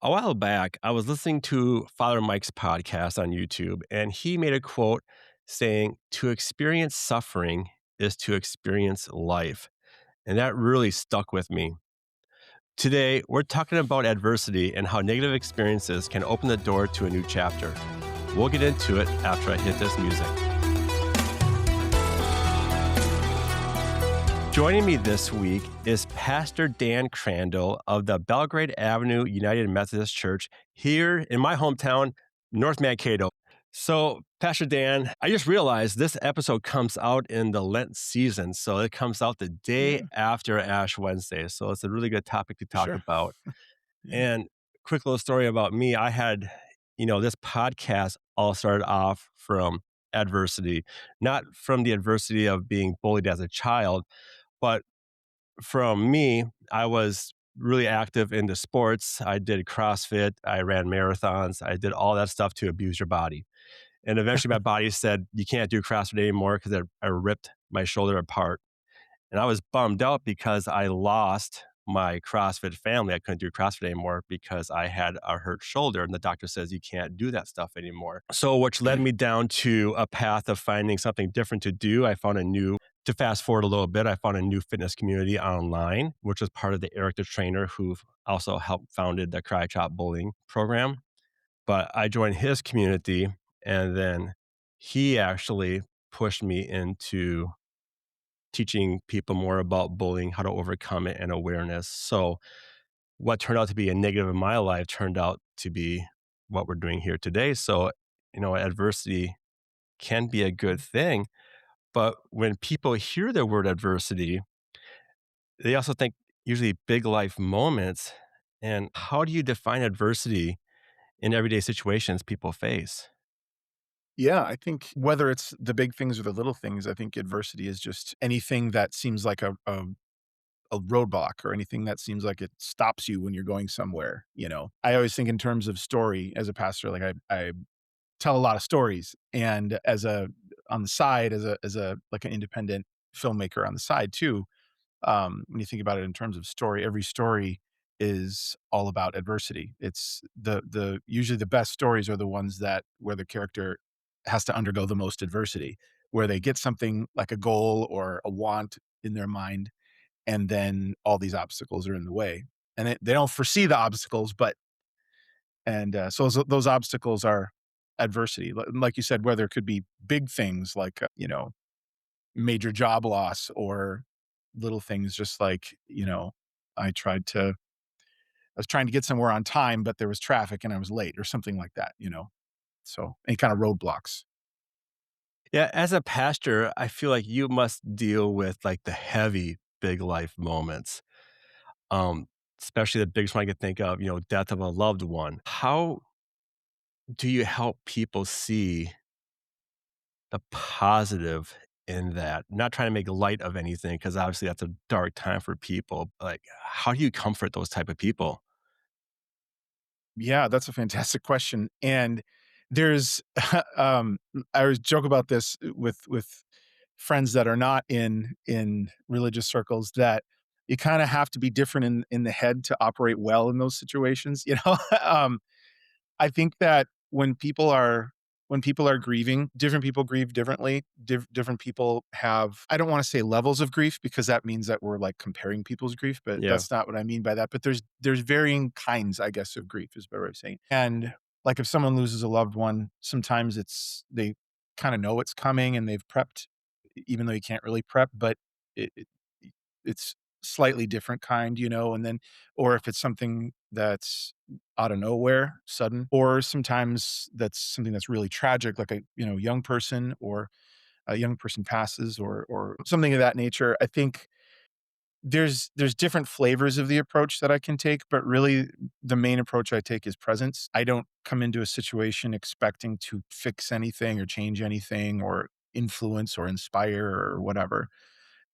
A while back, I was listening to Father Mike's podcast on YouTube, and he made a quote saying, "To experience suffering is to experience life." And that really stuck with me. Today, we're talking about adversity and how negative experiences can open the door to a new chapter. We'll get into it after I hit this music. Joining me this week is Pastor Dan Crandall of the Belgrade Avenue United Methodist Church here in my hometown, North Mankato. So, Pastor Dan, I just realized this episode comes out in the Lent season. So, it comes out the day Yeah, after Ash Wednesday. So, it's a really good topic to for talk sure. about. Yeah. And quick little story about me, I had, this podcast all started off from adversity, not from the adversity of being bullied as a child, but from me, I was really active in the sports. I did CrossFit, I ran marathons, I did all that stuff to abuse your body. And eventually my body said, you can't do CrossFit anymore because I ripped my shoulder apart. And I was bummed out because I lost my CrossFit family. I couldn't do CrossFit anymore because I had a hurt shoulder. And the doctor says you can't do that stuff anymore. So, which led me down to a path of finding something different to do. To fast forward a little bit, I found a new fitness community online, which was part of the Eric the Trainer, who also helped founded the Cry Chop Bullying program. But I joined his community, and then he actually pushed me into teaching people more about bullying, how to overcome it, and awareness. So, what turned out to be a negative in my life turned out to be what we're doing here today. So, adversity can be a good thing. But when people hear the word adversity, they also think usually big life moments. And how do you define adversity in everyday situations people face? Yeah, I think whether it's the big things or the little things, I think adversity is just anything that seems like a roadblock or anything that seems like it stops you when you're going somewhere, you know? I always think in terms of story as a pastor, like I tell a lot of stories and on the side as a like an independent filmmaker on the side too. When you think about it in terms of story, every story is all about adversity. It's the usually the best stories are the ones that where the character has to undergo the most adversity, where they get something like a goal or a want in their mind, and then all these obstacles are in the way, and they don't foresee the obstacles, but so those obstacles are adversity. Like you said, whether it could be big things like major job loss or little things just like, I tried to I was trying to get somewhere on time, but there was traffic and I was late or something like that, you know? So, any kind of roadblocks. Yeah, as a pastor, I feel like you must deal with like the heavy big life moments. Um, Especially the biggest one I could think of, death of a loved one. How do you help people see the positive in that? Not trying to make light of anything, because obviously that's a dark time for people. Like, how do you comfort those type of people? Yeah, that's a fantastic question, and there's, um, I always joke about this with friends that are not in religious circles that you kinda have to be different in the head to operate well in those situations, you know? I think that when people are grieving, different people grieve differently. Different people have I don't wanna say levels of grief because that means that we're, like, comparing people's grief, but Yeah. that's not what I mean by that, but there's varying kinds, I guess, of grief is a better way of saying. And, like, if someone loses a loved one, sometimes they kinda know it's coming and they've prepped, even though you can't really prep, but it it it's slightly different kind, and then or if it's something that's out of nowhere, sudden, or sometimes that's something that's really tragic, like a, young person or a young person passes or something of that nature. I think there's different flavors of the approach that I can take, but really the main approach I take is presence. I don't come into a situation expecting to fix anything or change anything or influence or inspire or whatever.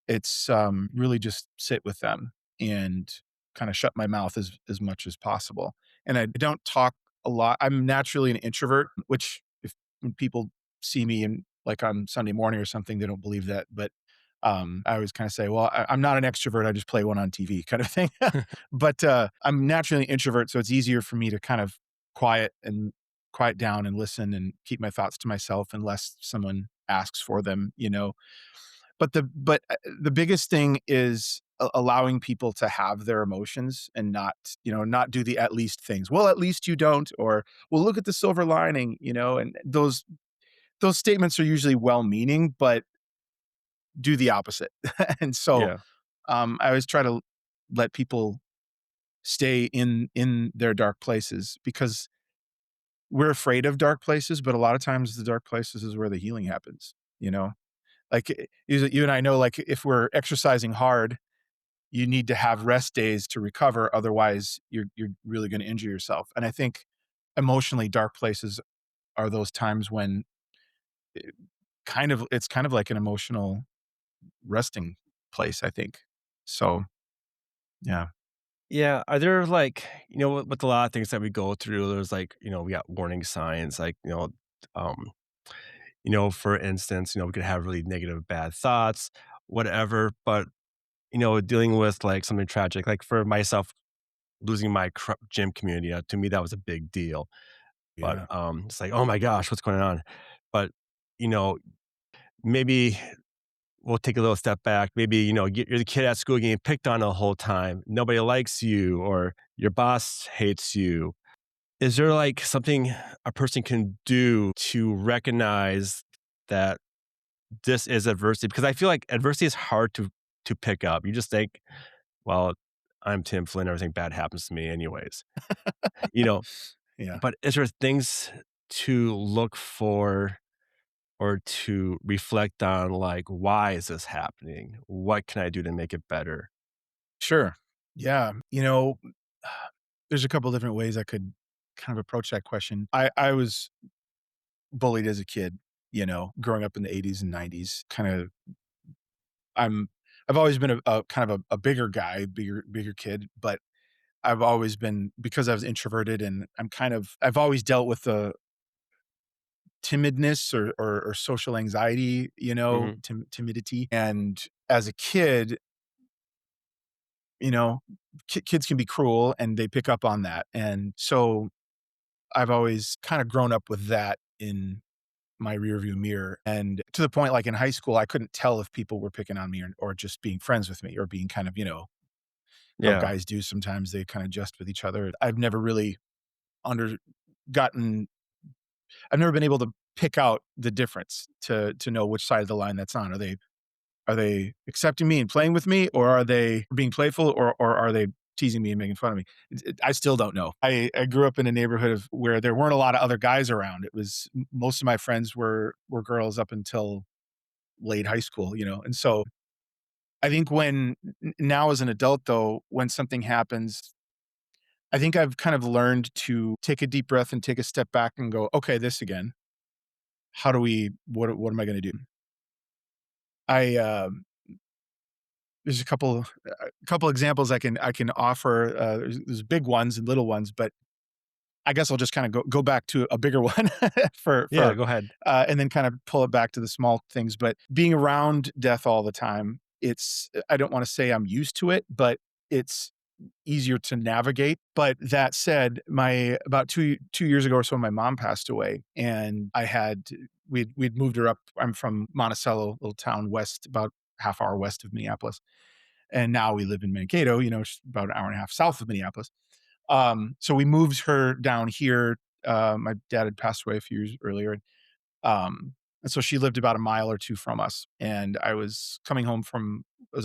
It's, really just sit with them and kinda shut my mouth as much as possible, and I don't talk a lot. I'm naturally an introvert, which if when people see me in like, on Sunday morning or something, they don't believe that, but I always kind of say, well, I'm not an extrovert. I just play one on TV kind of thing. But I'm naturally an introvert. So it's easier for me to kind of quiet down and listen and keep my thoughts to myself unless someone asks for them. But the biggest thing is allowing people to have their emotions and not do the at least things. Well, at least you don't, or well, look at the silver lining. And those statements are usually well-meaning, but do the opposite. And so, Yeah. I always try to let people stay in their dark places because we're afraid of dark places, but a lot of times the dark places is where the healing happens. Like, you and I know, like, if we're exercising hard, you need to have rest days to recover, otherwise you're really gonna injure yourself, and I think emotionally dark places are those times when it's kind of like an emotional resting place, I think. So, yeah. Yeah. Are there like, with a lot of things that we go through, there's like, we got warning signs, like, um, for instance, we could have really negative, bad thoughts, whatever. But, dealing with like something tragic, like for myself, losing my gym community, to me, that was a big deal. But Yeah. it's like, oh my gosh, what's going on? But, you know, maybe we'll take a little step back. Maybe, you're the kid at school getting picked on the whole time. Nobody likes you, or your boss hates you. Is there like something a person can do to recognize that this is adversity? Because I feel like adversity is hard to pick up. You just think, well, I'm Tim Flynn, everything bad happens to me anyways. You know, Yeah. but is there things to look for or to reflect on, like, why is this happening? What can I do to make it better? Sure. Yeah. There's a couple different ways I could kind of approach that question. I was bullied as a kid, growing up in the '80s and '90s. I'm I've always been a kind of a bigger guy, bigger kid, but I've always been, because I was introverted, and I've always dealt with the timidness or social anxiety, Mhm. timidity. And as a kid, you know, kids can be cruel and they pick up on that. And so I've always kind of grown up with that in my rearview mirror. And to the point, like in high school, I couldn't tell if people were picking on me or just being friends with me or being kind of, how Yeah. guys do sometimes, they kind of jest with each other. I've never really under gotten I've never been able to pick out the difference to know which side of the line that's on. Are they accepting me and playing with me, or are they being playful, or are they teasing me and making fun of me? I still don't know. I grew up in a neighborhood where there weren't a lot of other guys around. It was most of my friends were girls up until late high school. And so I think now as an adult though, when something happens, I think I've kind of learned to take a deep breath and take a step back and go, okay, this again. What am I going to do? I There's a couple examples I can offer. There's big ones and little ones, but I guess I'll just kind of go back to a bigger one Yeah, go ahead. and then kind of pull it back to the small things. But being around death all the time, I don't want to say I'm used to it, but it's easier to navigate. But that said, my about 2 years ago or so, my mom passed away, and we'd moved her up. I'm from Monticello, little town west, about half hour west of Minneapolis, and now we live in Mankato, about an hour and a half south of Minneapolis. So we moved her down here. My dad had passed away a few years earlier, um, and so she lived about a mile or two from us. And I was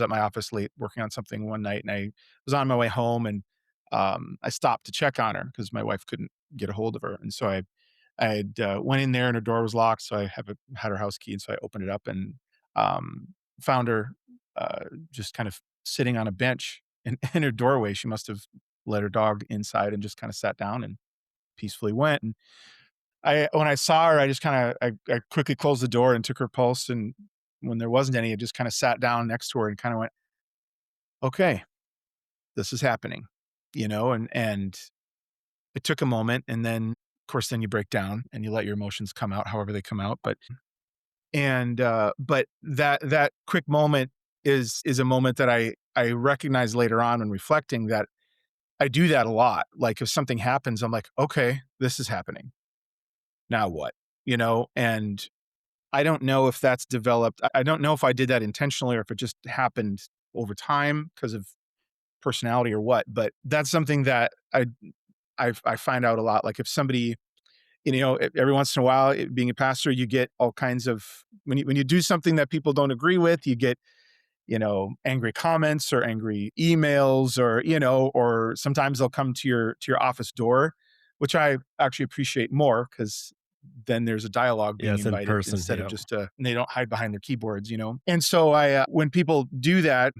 at my office late working on something one night, and I was on my way home, and I stopped to check on her because my wife couldn't get a hold of her. And so I had went in there, and her door was locked, so I had her house key, and so I opened it up and um, found her just kind of sitting on a bench in her doorway. She must have let her dog inside and just kind of sat down and peacefully went. And when I saw her, I just kind of I quickly closed the door and took her pulse. And when there wasn't any, I just kind of sat down next to her and kind of went, "Okay, this is happening," and it took a moment, and then of course then you break down and you let your emotions come out however they come out. But And, but that quick moment is a moment that I recognize later on when reflecting that I do that a lot. Like, if something happens, I'm like, "Okay, this is happening. Now what?" You know? And I don't know if that's developed. I don't know if I did that intentionally or if it just happened over time because of personality or what, but that's something that I find out a lot. Like, if somebody, every once in a while, being a pastor, you get all kinds of when you do something that people don't agree with, you get, angry comments or angry emails, or, or sometimes they'll come to your office door, which I actually appreciate more because then there's a dialogue being Yes, in invited person. instead of Yeah. just and they don't hide behind their keyboards. And so when people do that,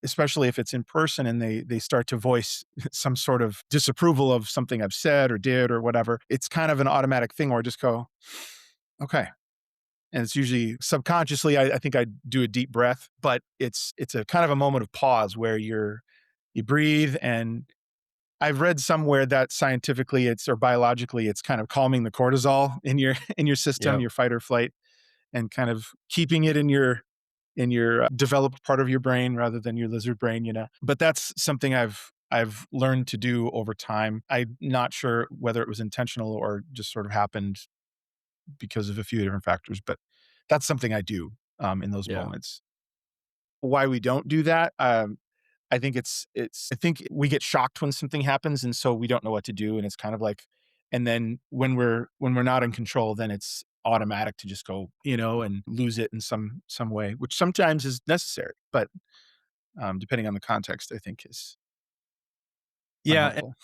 especially if it's in person and they start to voice some sort of disapproval of something I've said or did or whatever, it's kind of an automatic thing where I just go, okay. And it's usually subconsciously, I think I do a deep breath, but it's a kind of a moment of pause where you breathe. And I've read somewhere that scientifically it's or biologically it's kind of calming the cortisol in your in your system, Yep. your fight or flight, and kind of keeping it in your developed part of your brain rather than your lizard brain. But that's something I've learned to do over time. I'm not sure whether it was intentional or just sort of happened because of a few different factors, but that's something I do in those Yeah. moments. Why we don't do that? I think I think we get shocked when something happens, and so we don't know what to do, and it's kind of like, and then when we're not in control, then it's automatic to just go, and lose it in some way, which sometimes is necessary, but depending on the context, I think is Yeah. unhelpful.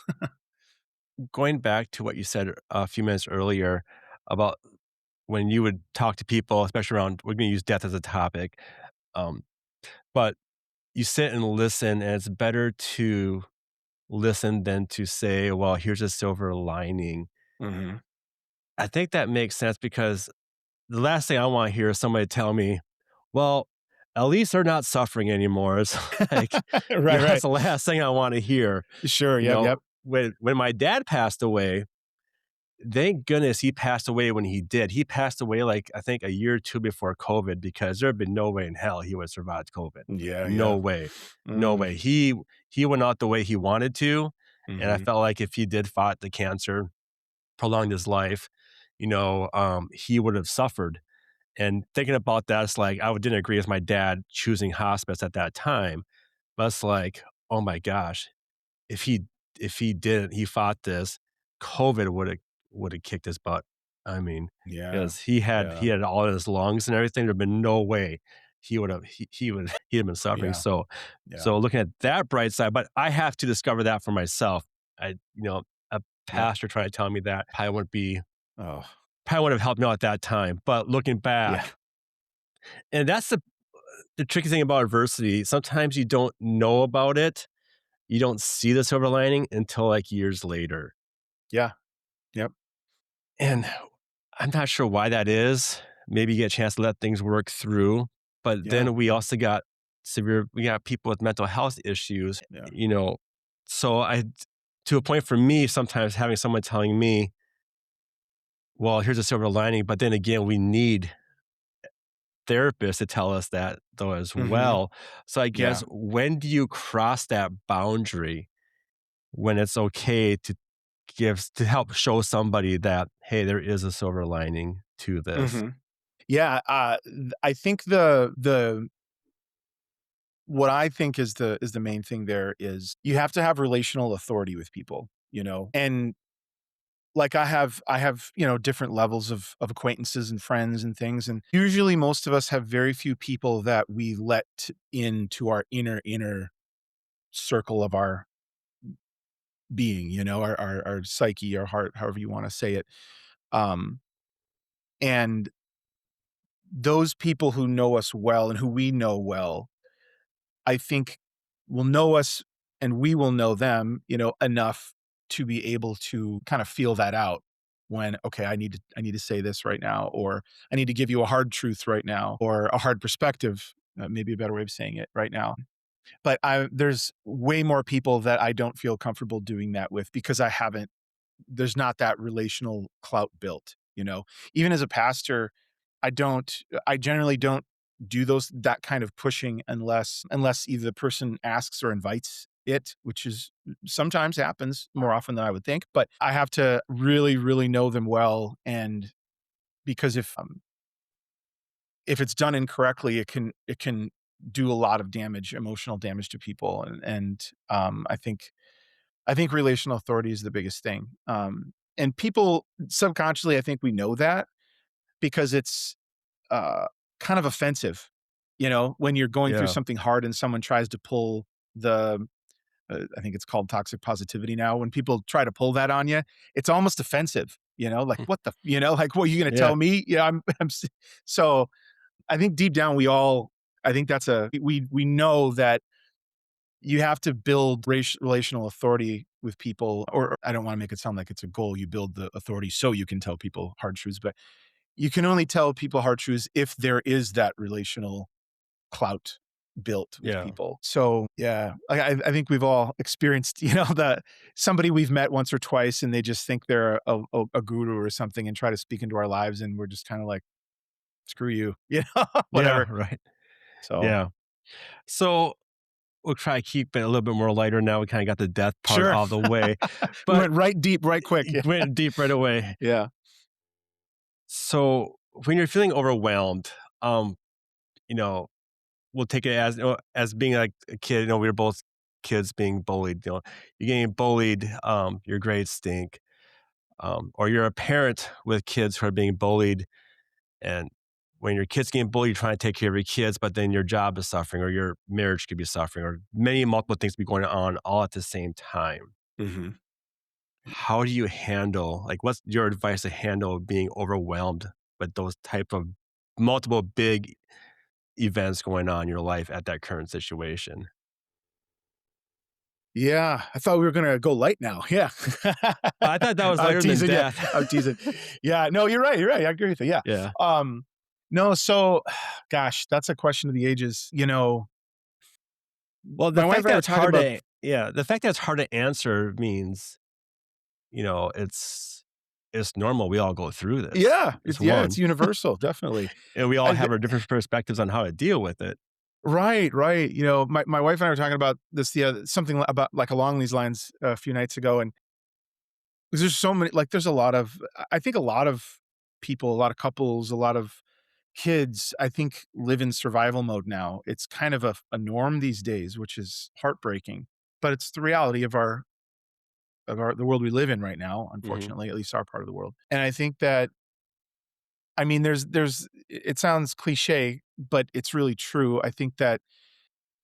Going back to what you said a few minutes earlier about when you would talk to people, especially around, we're going to use death as a topic, um, but you sit and listen, and it's better to listen than to say, well, here's a silver lining. Mhm. I think that makes sense because the last thing I want to hear is somebody tell me, well, at least they're not suffering anymore. It's like, Right, yeah, that's right. the last thing I want to hear. Sure, You yep, know, yep. when my dad passed away, thank goodness he passed away when he did. He passed away, like, I think a year or 2 before COVID because there had been no way in hell he would have survived COVID. Yeah, No yeah. way. No Mm, way. He went out the way he wanted to, and I mhm, felt like if he did fought the cancer, prolonged his life, he would have suffered. And thinking about that, it's like, I didn't agree with my dad choosing hospice at that time, but it's like, "Oh my gosh, if he he fought this, COVID woulda kicked his butt." I mean, yeah, because he yeah, had all in his lungs and everything, there'd been no way he would he'd have been suffering. yeah, So yeah, so looking at that bright side, but I have to discover that for myself. A yep. pastor trying to tell me that Oh, probably wouldn't have helped me out at that time, but looking yeah, back, and that's the tricky thing about adversity, sometimes you don't know about it, you don't see the silver lining until, like, years later. yeah, yep, And I'm not sure why that is. Maybe you get a chance to let things work through, but yeah, then we yeah, also we got people with mental health issues, yeah. so to a point for me, sometimes having someone telling me, "Well, here's a silver lining," but then again, we need therapists to tell us that though as Mhm, well. So I guess yeah. when do you cross that boundary when it's okay to help show somebody that, "Hey, there is a silver lining to this." Mhm. Yeah, I think the what I think is the main thing there is you have to have relational authority with people. And, like, I have, different levels of acquaintances and friends and things, and usually most of us have very few people that we let into our inner circle of our being, our psyche, our heart, however you wanna say it. Um, and those people who know us well and who we know well, I think will know us and we will know them, enough to be able to kind of feel that out when, okay, I need to say this right now, or I need to give you a hard truth right now, or a hard perspective, maybe a better way of saying it right now. But there's way more people that I don't feel comfortable doing that with because there's not that relational clout built. Even as a pastor, I generally don't do that kind of pushing unless either the person asks or invites it, which is sometimes happens more often than I would think, but I have to really, really know them well, and because if it's done incorrectly, it can do a lot of damage, emotional damage to people, and I think relational authority is the biggest thing, and people subconsciously, I think we know that because it's uh, kind of offensive, when you're going through Yeah. something hard and someone tries to pull the I think it's called toxic positivity now. When people try to pull that on you, it's almost offensive, like what like what are you going to Yeah. tell me? Yeah, so I think deep down I think we know that you have to build relational authority with people, or I don't want to make it sound like it's a goal. You build the authority so you can tell people hard truths, but you can only tell people hard truths if there is that relational clout built with Yeah. people. So yeah, I think we've all experienced, the somebody we've met once or twice, and they just think they're a guru or something, and try to speak into our lives, and we're just kind of like, screw you, Yeah. whatever. Right. So Yeah. So we'll try to keep it a little bit more lighter now. We kind of got the death part sure, out of the way, we but went right deep, right quick. it went deep right away. Yeah, So when you're feeling overwhelmed, um, you know, we'll take it as as being like a kid. We were both kids being bullied. You're getting bullied. Your grades stink. Or you're a parent with kids who are being bullied, and when your kids getting bullied, you're trying to take care of your kids, but then your job is suffering, or your marriage could be suffering, or many multiple things be going on all at the same time. hmm How do you handle, like, what's your advice to handle being overwhelmed with those type of multiple big events going on in your life at that current situation? yeah. I thought we were gonna go light now. Yeah, I thought that was I'm lighter than teasing you. death. I'm teasing. Yeah, no, you're right. You're right. I agree with you. Yeah. Yeah. Um, no, so, gosh, that's a question of the ages. Well, the My wife fact and I that were it's talking hard about. to yeah, the fact that it's hard to answer means, it's normal. We all go through this. Yeah, It's it's one, universal, definitely. and we all I have th our different perspectives on how to deal with it. Right, right. My wife and I were talking about this something about like along these lines a few nights ago, and 'cause there's so many, like, there's a lot of I think a lot of people, a lot of couples, a lot of kids, I think, live in survival mode now. It's kind of a norm these days, which is heartbreaking, but it's the reality of the world we live in right now, Mhm. unfortunately, at least our part of the world. And I think that, I mean, it sounds cliche, but it's really true. I think that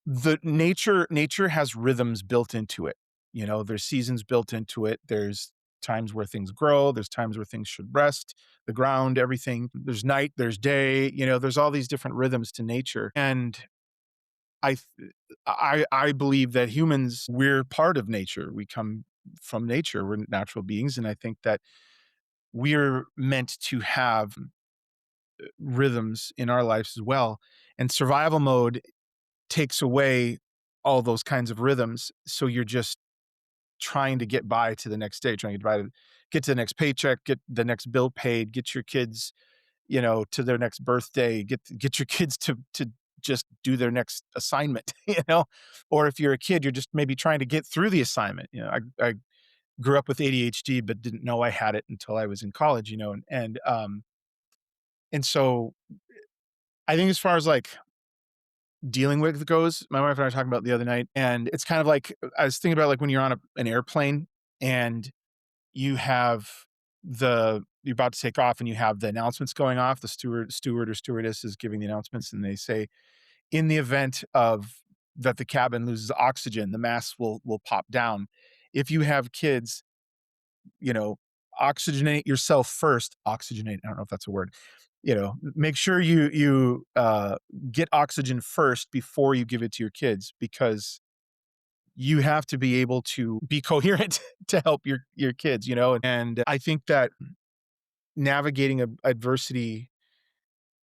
the nature has rhythms built into it. There's seasons built into it. There's times where things grow, there's times where things should rest, the ground, everything. There's night, there's day, there's all these different rhythms to nature. And I th- I believe that humans, we're part of nature. We come from nature. We're natural beings, and I think that we're meant to have rhythms in our lives as well. And survival mode takes away all those kinds of rhythms. So you're just trying to get by to the next day, trying to get to the next paycheck, get the next bill paid, get your kids, to their next birthday, get your kids to just do their next assignment, or if you're a kid, you're just maybe trying to get through the assignment. I grew up with ADHD, but didn't know I had it until I was in college, and so I think as far as like dealing with goes, my wife and I were talking about the other night, and it's kind of like I was thinking about like when you're on an airplane and you have you're about to take off and you have the announcements going off. The steward or stewardess is giving the announcements, and they say, in the event of that the cabin loses oxygen, the mask will pop down. If you have kids, you know, oxygenate yourself first. Oxygenate, I don't know if that's a word. Make sure you get oxygen first before you give it to your kids, because you have to be able to be coherent to help your kids, And I think that navigating adversity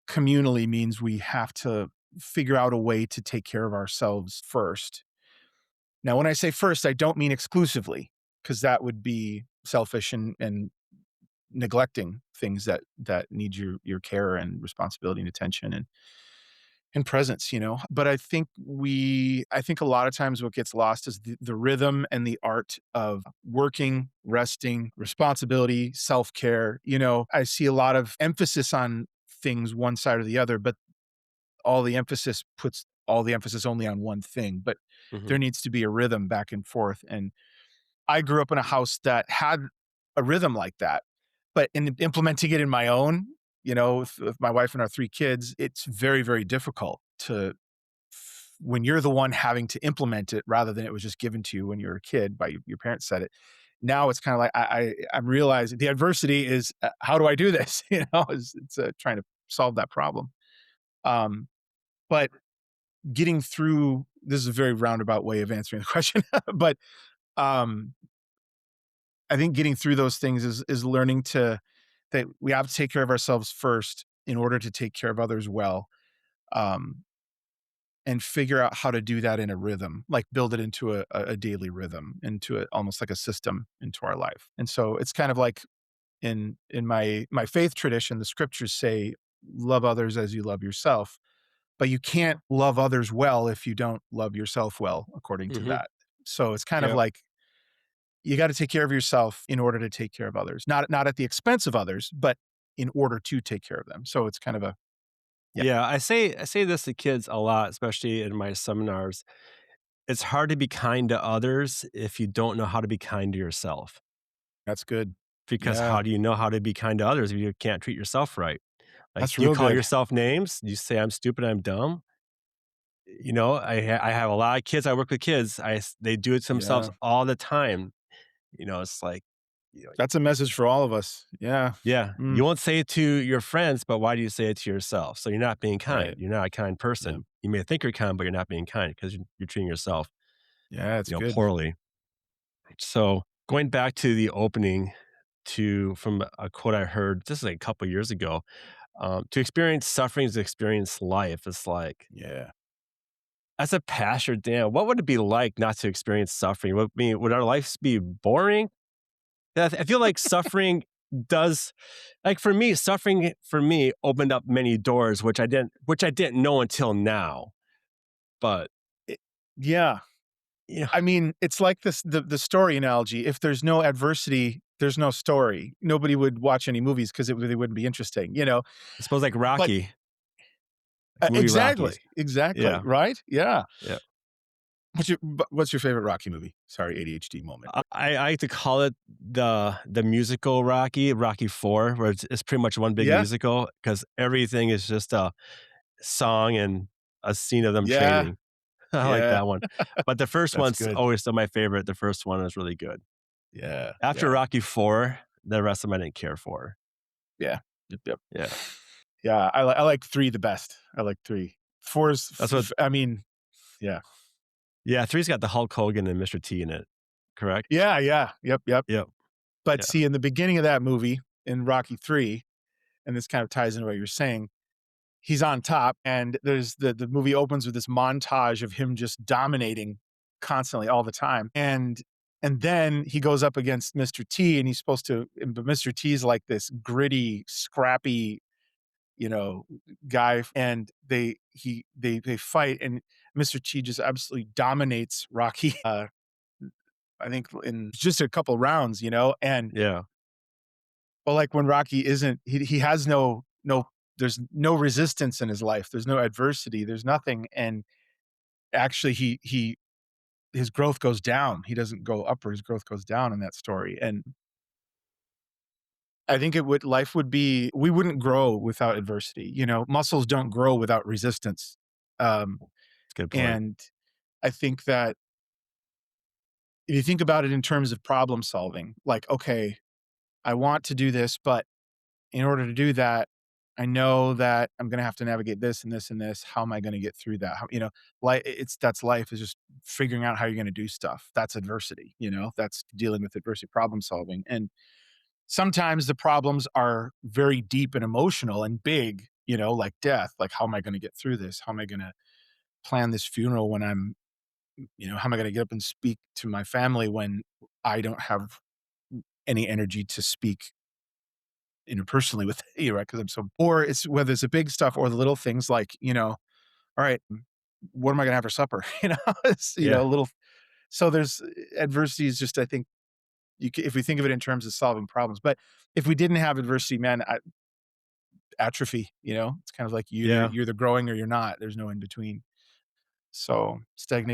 communally means we have to figure out a way to take care of ourselves first. Now, when I say first, I don't mean exclusively, because that would be selfish and neglecting things that need your care and responsibility and attention and presence, you know? But I think a lot of times what gets lost is the rhythm and the art of working, resting, responsibility, self-care, you know? I see a lot of emphasis on things one side or the other, but all the emphasis puts all the emphasis only on one thing, but Mhm. there needs to be a rhythm back and forth, and I grew up in a house that had a rhythm like that, but in implementing it in my own, you know, with my wife and our 3 kids, it's very, very difficult to when you're the one having to implement it rather than it was just given to you when you were a kid by your parents said it. Now it's kinda like I'm realizing the adversity is, how do I do this? You know, trying to solve that problem. Um, but getting through this is a very roundabout way of answering the question, but, um, I think getting through those things is learning to that we have to take care of ourselves first in order to take care of others well, um, and figure out how to do that in a rhythm, like build it into a daily rhythm, into almost like a system into our life. And so it's kind of like in my faith tradition, the scriptures say, "Love others as you love yourself." But you can't love others well if you don't love yourself well, according to Mhm. that. So it's kind of Yep. like you gotta take care of yourself in order to take care of others. Not at the expense of others, but in order to take care of them. So it's kind of a yeah, Yeah, I say this to kids a lot, especially in my seminars. It's hard to be kind to others if you don't know how to be kind to yourself. that's good. Because Yeah, how do you know how to be kind to others if you can't treat yourself right? Like, that's do you real call good. yourself names? Do you say, "I'm stupid, I'm dumb"? You know, I have a lot of kids, I work with kids, they do it to themselves Yeah. all the time. You know, it's like, you know That's a message for all of us. Yeah. yeah, Mm, you won't say it to your friends, but why do you say it to yourself? So you're not being kind. right. You're not a kind Yeah. person. You may think you're kind, but you're not being kind because you're treating yourself, Yeah, it's good. poorly. So going back to the opening to from a quote I heard just like a couple years ago, to experience suffering is to experience life. It's like, Yeah. as a pastor, Dan, what would it be like not to experience suffering? Would our lives be boring? I feel like suffering does like for me, suffering for me opened up many doors, which I didn't know until now. But It yeah. you know, I mean, it's like the story analogy. If there's no adversity, there's no story. Nobody would watch any movies because they wouldn't be interesting, you know? I suppose like But Rocky, like movie exactly, Rockies. exactly, Yeah. right? Yeah. Yeah. What's your favorite Rocky movie? Sorry, ADHD moment, but I like to call it the musical Rocky, Rocky 4, where it's pretty much one big yeah, musical because everything is just a song and a scene of them yeah, training. I like yeah, that one. But the first that's one's good. always still my favorite. The first one is really good. Yeah, After yeah, Rocky 4, the rest of them I didn't care for. yeah. Yep, yep. Yeah. Yeah, I like 3 the best. I like 3. 4 is That's what I mean, yeah. yeah, three's got the Hulk Hogan and Mr. T in it, correct? Yeah, yeah, yep, yep. Yep. But Yeah. see, in the beginning of that movie, in Rocky 3, and this kind of ties into what you're saying, he's on top, and there's the movie opens with this montage of him just dominating constantly all the time, and then he goes up against Mr. T, and he's supposed to but Mr. T is like this gritty, scrappy, you know, guy, and they fight, and Mr. T just absolutely dominates Rocky, I think in just a couple rounds, you know, and Yeah. but, like, when Rocky isn't he has no there's no resistance in his life, there's no adversity, there's nothing, and actually he his growth goes down, he doesn't go up or his growth goes down in that story, and I think it would life would be we wouldn't grow without adversity, you know, muscles don't grow without resistance, um, That's a good point. and I think that if you think about it in terms of problem solving, like, "Okay, I want to do this, but in order to do that, I know that I'm gonna have to navigate this and this and this. How am I gonna get through that? How, you know, it's that's life is just figuring out how you're gonna do stuff. That's adversity, you know, that's dealing with adversity, problem solving. And sometimes the problems are very deep and emotional and big, you know, like death. Like, how am I gonna get through this? How am I gonna plan this funeral when you know, how am I gonna get up and speak to my family when I don't have any energy to speak interpersonally with you, right? Because I'm so, or it's whether it's the big stuff or the little things like, all right, what am I gonna have for supper? It's, Yeah. little. So there's adversity is just, I think, if we think of it in terms of solving problems. But if we didn't have adversity, man, atrophy. It's kind of like Yeah. you're either growing or you're not. There's no in between. So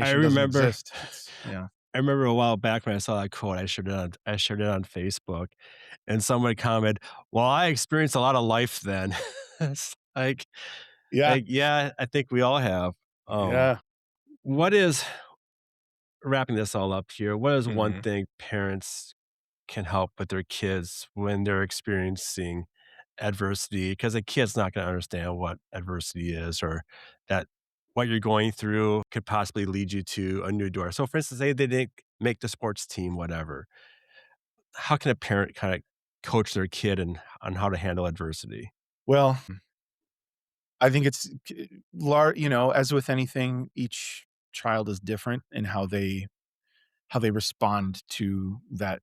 I stagnation doesn't remember exist. It's yeah. I remember a while back when I saw that quote, I shared it on Facebook, and someone commented, "Well, I experienced a lot of life then." It's Yeah. yeah, I think we all have. Um, Yeah. what is wrapping this all up here, what is one Mhm. thing parents can help with their kids when they're experiencing adversity? Because a kid's not gonna understand what adversity is or that what you're going through could possibly lead you to a new door. So, for instance, say they didn't make the sports team, whatever. How can a parent kinda coach their kid on how to handle adversity? Well, I think it's as with anything, each child is different in how they respond to that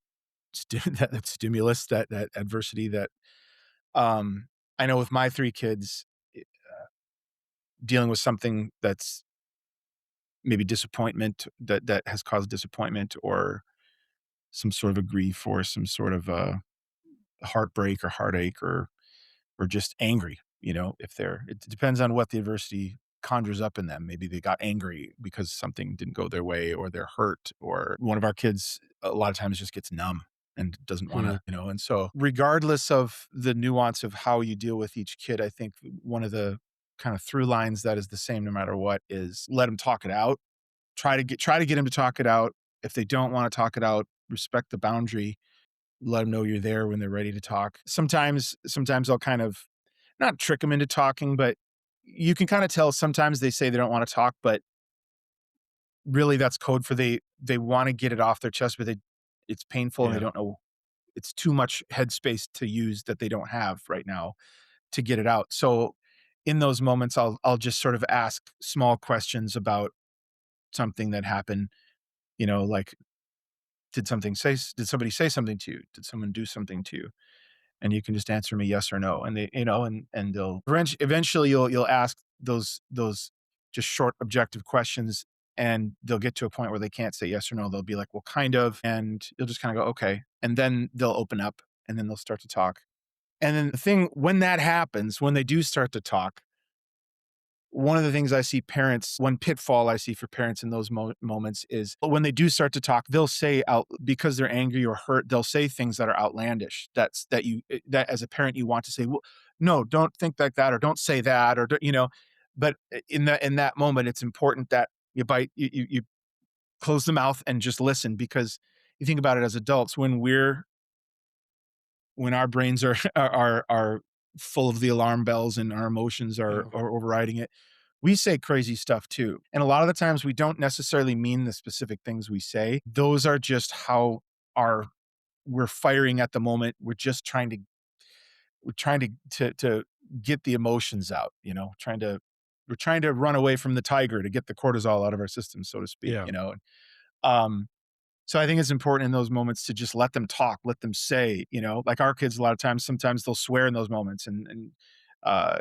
that stimulus, that adversity, that um I know with my 3 kids, eh, dealing with something that's maybe disappointment that has caused disappointment or some sort of a grief or some sort of a heartbreak or heartache or just angry, if it depends on what the adversity conjures up in them. Maybe they got angry because something didn't go their way or they're hurt, or one of our kids a lot of times just gets numb and doesn't want Hmm, to, and so regardless of the nuance of how you deal with each kid, I think one of the kind of through lines that is the same no matter what is let them talk it out. Try to get them to talk it out. If they don't want to talk it out, respect the boundary. Let them know you're there when they're ready to talk. Sometimes I'll kind of not trick them into talking, but you can kinda tell sometimes they say they don't wanna talk, but really that's code for they wanna get it off their chest, but it's painful and they yeah. don't know, it's too much headspace to use that they don't have right now to get it out. So, in those moments, I'll just sort of ask small questions about something that happened, like, did somebody say something to you? Did someone do something to you? And you can just answer me yes or no, and and they'll eventually you'll ask those just short objective questions, and they'll get to a point where they can't say yes or no. They'll be like, well, kind of, and you'll just kind of go, okay, and then they'll open up, and then they'll start to talk. And then the thing, when that happens, when they do start to talk, one of the things I see parents, one pitfall I see for parents in those moments is when they do start to talk, they'll say out because they're angry or hurt, they'll say things that are outlandish. That as a parent you want to say, well, no, don't think like that, or don't say that, or But in that moment, it's important that you close the mouth and just listen, because you think about it as adults, when our brains are are full of the alarm bells and our emotions Yeah. are overriding it, we say crazy stuff too. And a lot of the times we don't necessarily mean the specific things we say. Those are just how our we're firing at the moment. We're trying to get the emotions out, we're trying to run away from the tiger to get the cortisol out of our system, so to speak, Yeah. um so I think it's important in those moments to just let them talk, let them say, like our kids a lot of times, sometimes they'll swear in those moments, and uh,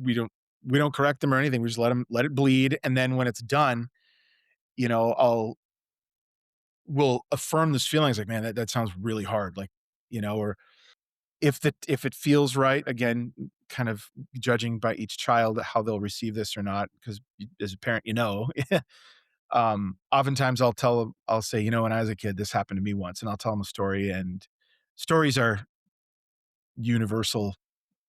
we don't we don't correct them or anything. We just let it bleed, and then when it's done, we'll affirm those feelings like, man, that sounds really hard, like, or if it feels right, again, kind of judging by each child how they'll receive this or not, because as a parent, oftentimes I'll say, when I was a kid, this happened to me once, and I'll tell them a story, and stories are universal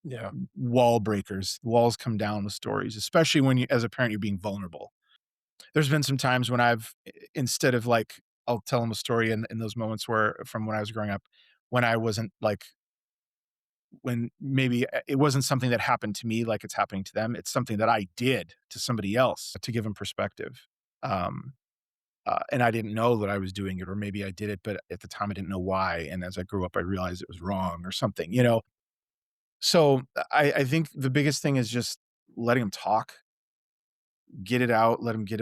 Yeah. wall breakers. Walls come down with stories, especially when as a parent, you're being vulnerable. There's been some times when instead of like, I'll tell them a story in those moments where from when I was growing up, when I wasn't like, when maybe it wasn't something that happened to me like it's happening to them. It's something that I did to somebody else to give them perspective. Um, and I didn't know that I was doing it, or maybe I did it, but at the time I didn't know why. And as I grew up, I realized it was wrong or something. So I think the biggest thing is just letting them talk, get it out, let them get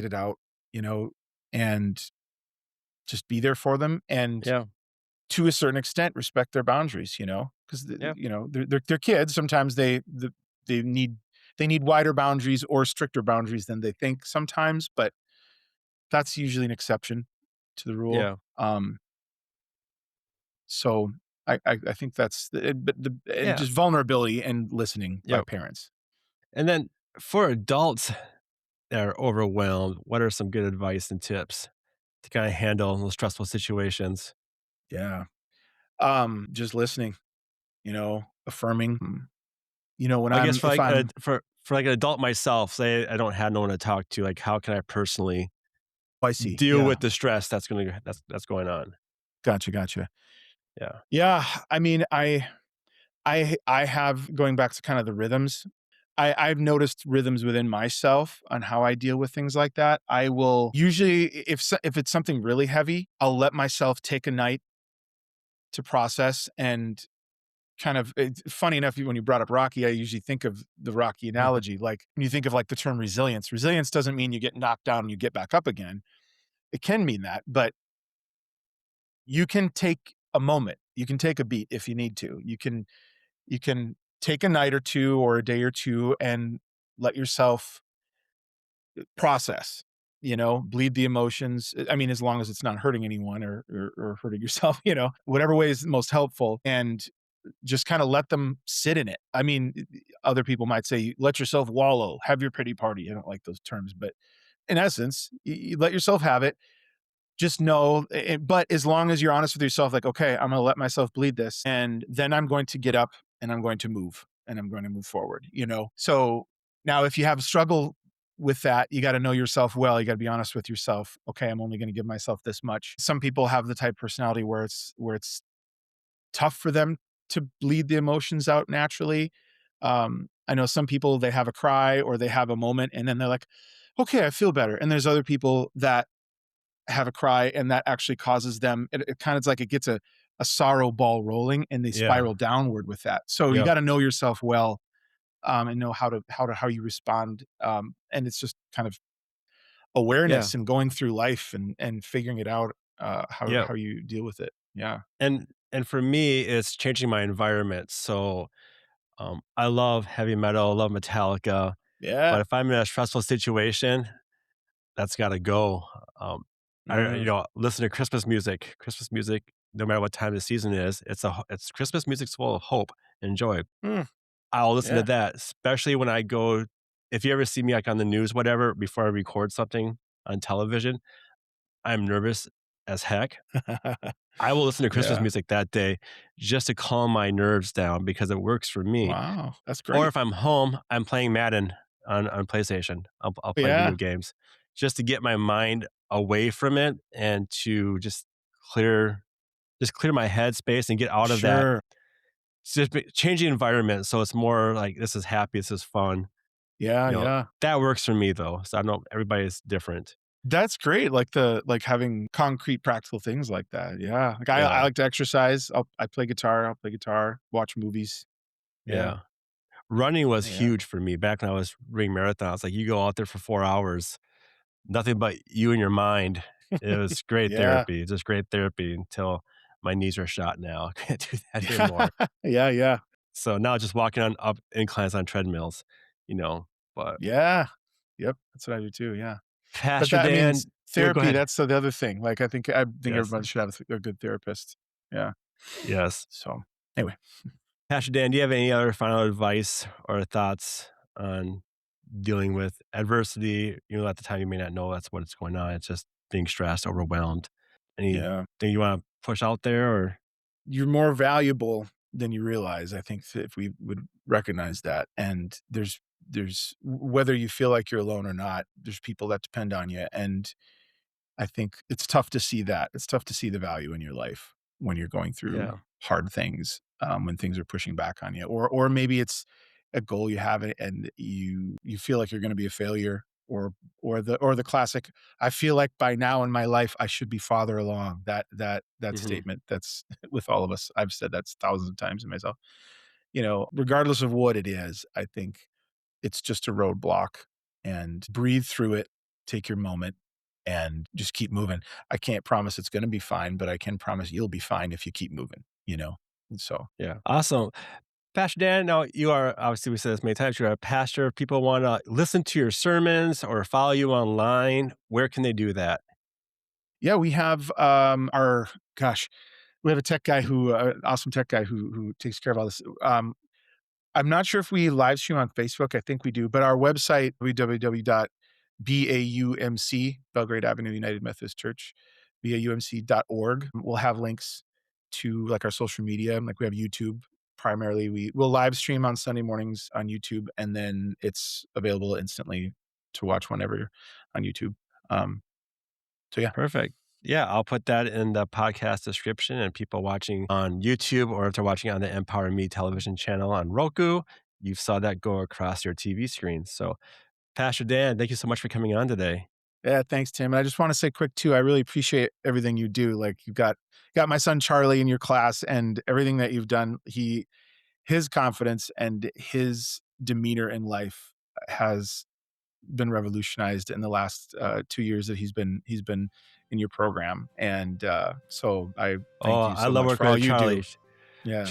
it out, you know, and just be there for them. And Yeah. to a certain extent, respect their boundaries, because Yeah. they're kids. Sometimes they need wider boundaries or stricter boundaries than they think sometimes, but that's usually an exception to the rule. Yeah. So I think that's but and Yeah. just vulnerability and listening by Yep. parents. And then for adults that are overwhelmed, what are some good advice and tips to kinda handle those stressful situations? Yeah. Just listening, affirming. When I guess I'm for if like a I'm for like an adult myself, say I don't have no one to talk to, like, how can I personally oh, I see. deal Yeah. with the stress that's going on? Gotcha, gotcha. Yeah. Yeah, I mean, I have going back to kind of the rhythms. I've noticed rhythms within myself on how I deal with things like that. I will usually, if it's something really heavy, I'll let myself take a night to process and kind of. It's funny enough, when you brought up Rocky, I usually think of the Rocky Mhm. analogy. Like when you think of like the term resilience. Resilience doesn't mean you get knocked down and you get back up again. It can mean that, but you can take a moment. You can take a beat if you need to. You can take a night or 2 or a day or 2 and let yourself process, bleed the emotions. I mean, as long as it's not hurting anyone or hurting yourself, whatever way is most helpful, and just kinda let them sit in it. I mean, other people might say, "Let yourself wallow, have your pity party." I don't like those terms, but in essence, you let yourself have it. Just know, but as long as you're honest with yourself, like, okay, I'm going to let myself bleed this, and then I'm going to get up and I'm going to move and I'm going to move forward, So now, if you have a struggle with that, you got to know yourself well. You got to be honest with yourself. Okay, I'm only going to give myself this much. Some people have the type of personality where it's tough for them to bleed the emotions out naturally. I know some people, they have a cry or they have a moment and then they're like, okay, I feel better. And there's other people that have a cry and that actually causes them it kind of like it gets a sorrow ball rolling and they Yeah. spiral downward with that. So you Yep. gotta know yourself well, and know how you respond, and it's just kind of Yeah. awareness and going through life and figuring it out, Yep. how you deal with it. Yeah. And for me, it's changing my environment. So, I love heavy metal, I love Metallica, but Yeah. if I'm in a stressful situation, that's gotta go. Um, Mm, listen to Christmas music. Christmas music, no matter what time of the season it is, it's Christmas music's full of hope and joy. mm, I'll listen to yeah. that, especially when I go if you ever see me, like, on the news, whatever, before I record something on television, I'm nervous as heck. I will listen to Christmas Yeah. music that day just to calm my nerves down because it works for me. Wow, that's Or great. if I'm home, I'm playing Madden on PlayStation. I'll play video Yeah, games just to get my mind away from it and to clear clear my head space and get out of that. sure. Change the environment so it's more like, "This is happy, this is fun." Yeah, You know, yeah. that works for me, though, so I know everybody's different. That's great, like having concrete practical things like that, yeah. Like, I Yeah, like to exercise, I play guitar, watch movies. Yeah, yeah. Running was yeah. huge for me back when I was running marathons, like, you go out there for 4 hours, nothing but you and your mind. It was great Yeah. therapy, just great therapy until my knees are shot now. I can't do that anymore. Yeah, yeah. So now just walking on up inclines on treadmills, you know, but Yeah. Yep, that's what I do too, yeah. But Pastor that I mean, Dan go therapy, ahead. that's the other thing, like, I think Yes, everybody should have a good therapist. Yeah, yes. so, anyway. Pastor Dan, do you have any other final advice or thoughts on dealing with adversity? At the time you may not know that's what's going on. It's just being stressed, overwhelmed. Anything Yeah. you want to push out there or You're more valuable than you realize. I think that if we would recognize that, and there's whether you feel like you're alone or not, there's people that depend on you, and I think it's tough to see that. It's tough to see the value in your life when you're going through yeah. hard things, when things are pushing back on you, or maybe it's a goal you have and you feel like you're going to be a failure, or the classic. I feel like by now in my life I should be farther along. That Mhm. statement that's with all of us. I've said that thousands of times to myself. Regardless of what it is, I think it's just a roadblock, and breathe through it. Take your moment and just keep moving. I can't promise it's going to be fine, but I can promise you'll be fine if you keep moving, you know? And so, Yeah. Awesome. Pastor Dan, now you are, obviously we said this many times, you're a pastor. If people want to listen to your sermons or follow you online, where can they do that? yeah, we have gosh, we have a tech guy awesome tech guy who takes care of all this. I'm not sure if we live stream on Facebook. I think we do, but our website, www.BAUMC, Belgrade Avenue United Methodist Church, BAUMC.org, will have links to like our social media. Like we have YouTube primarily. We'll live stream on Sunday mornings on YouTube, and then it's available instantly to watch whenever on YouTube. Um, so yeah. Perfect. Yeah, I'll put that in the podcast description, and people watching on YouTube, or if they're watching on the Empower Me television channel on Roku, you saw that go across your TV screen. So, Pastor Dan, thank you so much for coming on today. Yeah, thanks, Tim. And I just want to say quick too, I really appreciate everything you do. Like you've got my son Charlie in your class, and everything that you've done. His confidence and his demeanor in life has been revolutionized in the last 2 years that he's been in your program. And so I Oh, thank you I so love much for working all with you Charlie. do. Yeah.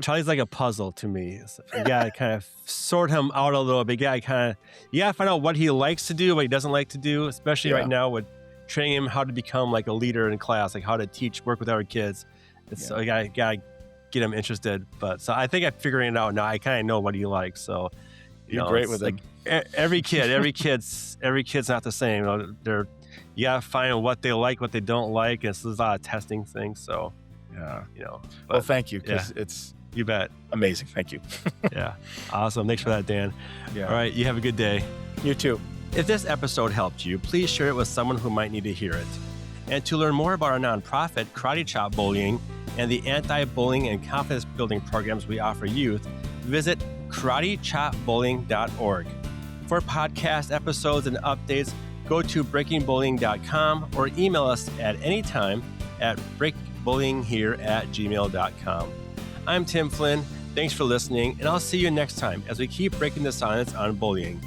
Charlie's like a puzzle to me. You gotta kind of sort him out a little bit. You gotta find out what he likes to do, what he doesn't like to do, especially right Yeah. now with training him how to become like a leader in class, like how to teach, work with our kids. So you gotta get him interested. But so I think I'm figuring it out now. I kind of know what he likes. So You're great it's with like him. every kid's not the same. You gotta find what they like, what they don't like, and so there's a lot of testing things. So Yeah. well, Well, thank you, because yeah. it's You bet. amazing. Thank you. Yeah. Awesome. Thanks for that, Dan. Yeah. All right. You have a good day. You too. If this episode helped you, please share it with someone who might need to hear it. And to learn more about our nonprofit, Karate Chop Bullying, and the anti-bullying and confidence building programs we offer youth, visit karatechopbullying.org. For podcast episodes and updates, go to breakingbullying.com or email us at any time at breakbullyinghere@gmail.com. I'm Tim Flynn. Thanks for listening, and I'll see you next time as we keep breaking the silence on bullying.